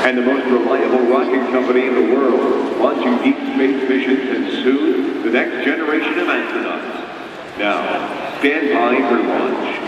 and the most reliable rocket company in the world, launching deep space missions and soon, the next generation of astronauts. Now, stand by for launch.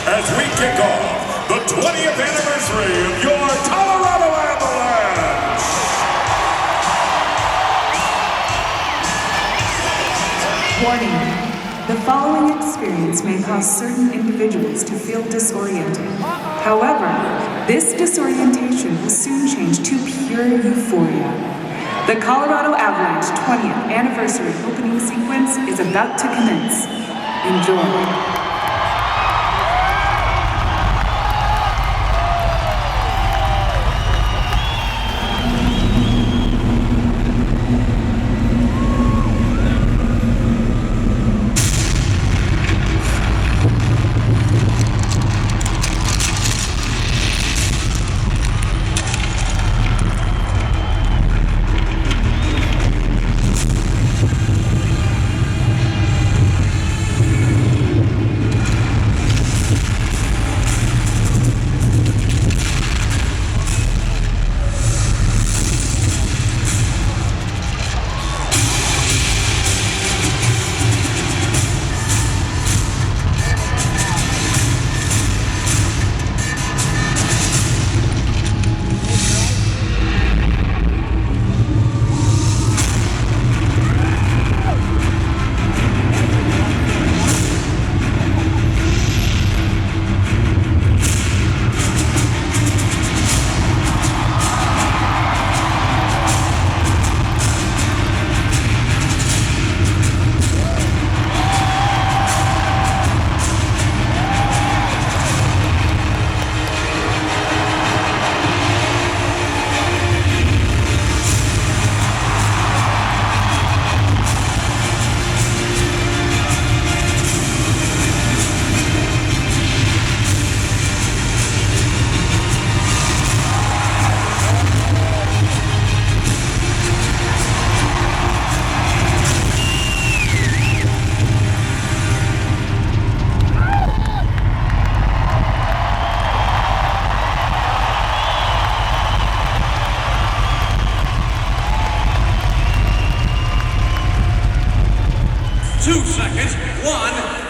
As we kick off the 20th anniversary of your Colorado Avalanche. Warning. The following experience may cause certain individuals to feel disoriented. However, this disorientation will soon change to pure euphoria. The Colorado Avalanche 20th anniversary opening sequence is about to commence. Enjoy.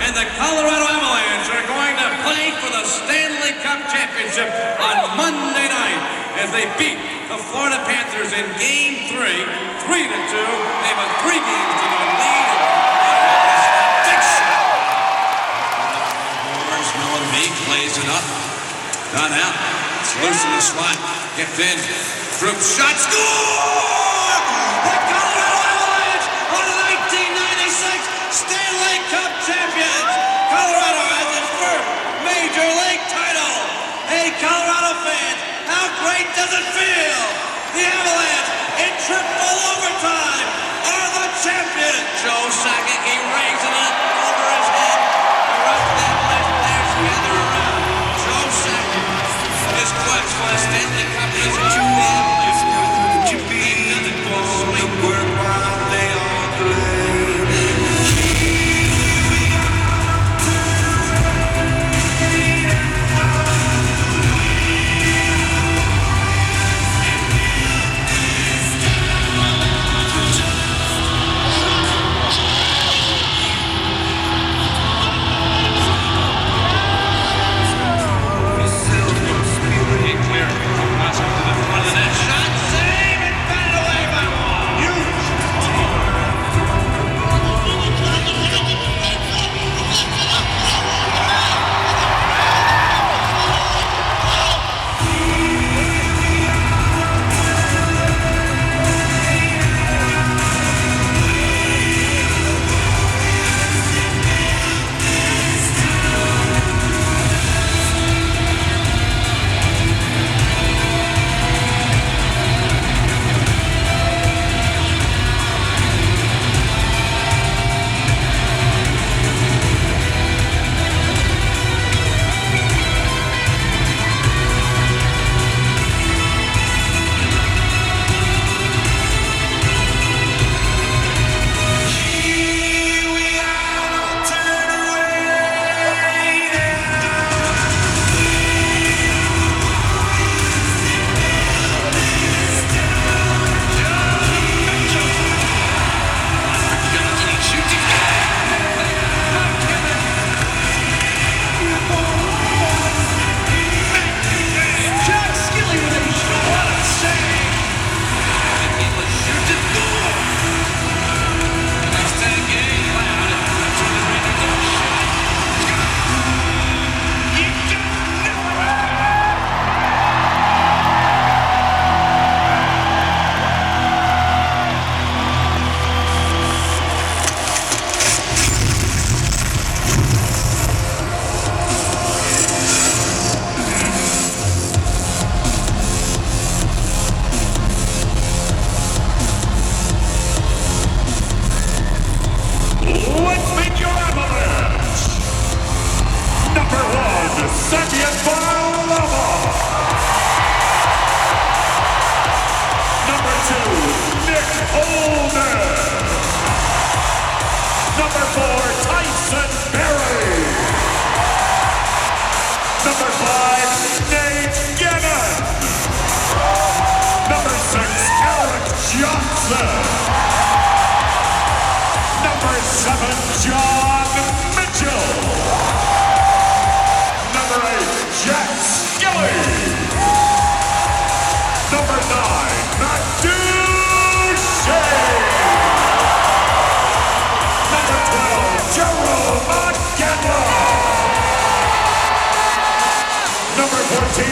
And the Colorado Avalanche are going to play for the Stanley Cup Championship on Monday night as they beat the Florida Panthers in Game 3, 3-2. They have a 3 games to go lead. Big shot. Miller B plays it up. Not out. It's loose in the slot. Gets in. Group shot. Score! The Colorado Avalanche are the 1996 Stanley Cup champions. Colorado has its first Major League title. Hey, Colorado fans, how great does it feel? The Avalanche, in triple overtime, are the champions. Joe Sakic, he raising it over his head. The rest of the Avalanche players gather around. Joe Sakic, his quest for the Stanley Cup is a champion. Would you be the Johnson. Number 7, John Mitchell. Number 8, Jack Skilly. Number 9, Matt Duchesne. Number 12, Jerome Agedla. Number 14,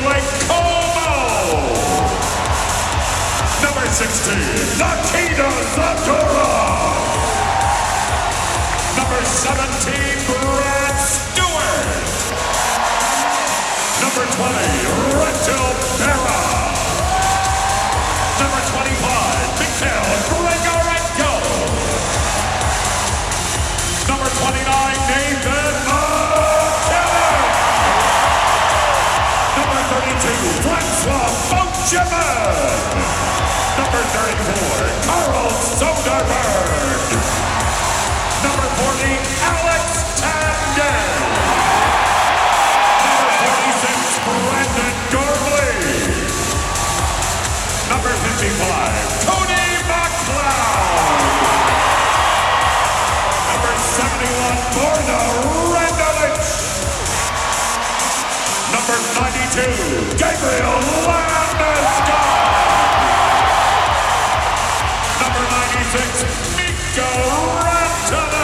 Blake Como. Number 16, Nikita Zatora. Number 17, Brad Stewart. Number 20, Rachel Berra. Number 25, Mikhail Grigorenko. Number 29, Nathan McKinnon. Number 32, Francois Beauchemin. Number 34, Carl Soderberg. Number 40, Alex Tandon. Number 46, Brandon Gormley. Number 55, Tony McLeod. Number 71, Borna Rendulic. Number 92, Gabriel Landeskog. Number 96, Mikko Rantanen.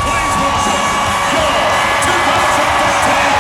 Please welcome your 2015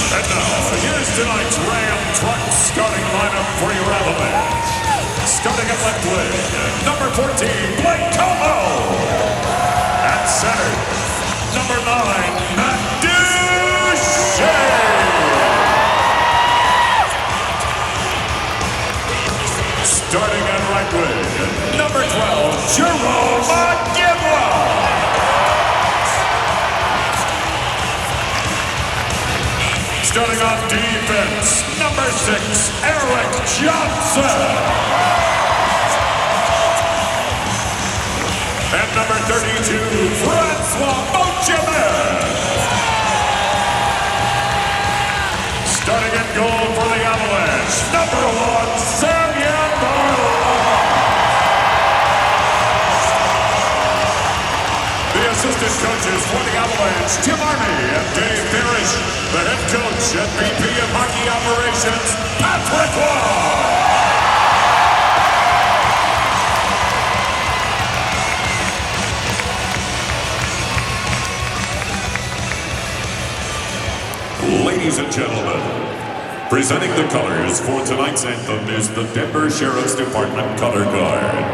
And now, here's tonight's Ram Truck starting lineup for your Avalanche. Starting at left wing, number 14, Blake Como. At center, number 9, Matt Duchesne. Starting at right wing, number 12, Jerome Agedla. Starting on defense, number 6, Eric Johnson. And number 32, Francois Beauchemin. Starting in goal for the Avalanche, number 1, Samuel Barlow. The assistant coaches for the Avalanche, Tim Army and Dave Parrish. The head coach and VP of Hockey Operations, Patrick Waugh. Ladies and gentlemen, presenting the colors for tonight's anthem is the Denver Sheriff's Department Color Guard.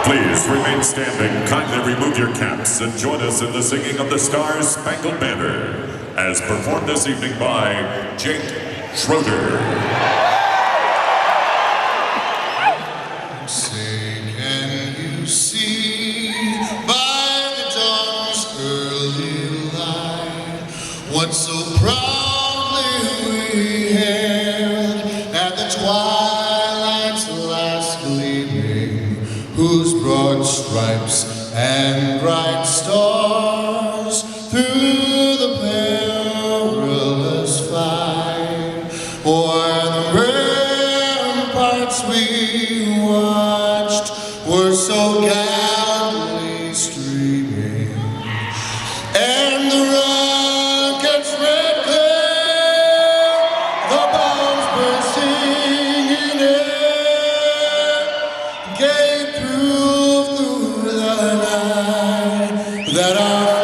Please remain standing, kindly remove your caps, and join us in the singing of the Star-Spangled Banner, as performed this evening by Jake Schroeder. Say, can you see by the dawn's early light what so proudly we hailed at the twilight's last gleaming, whose broad stripes and bright stars through the perilous fight o'er the ramparts we watched were so gallantly streaming, of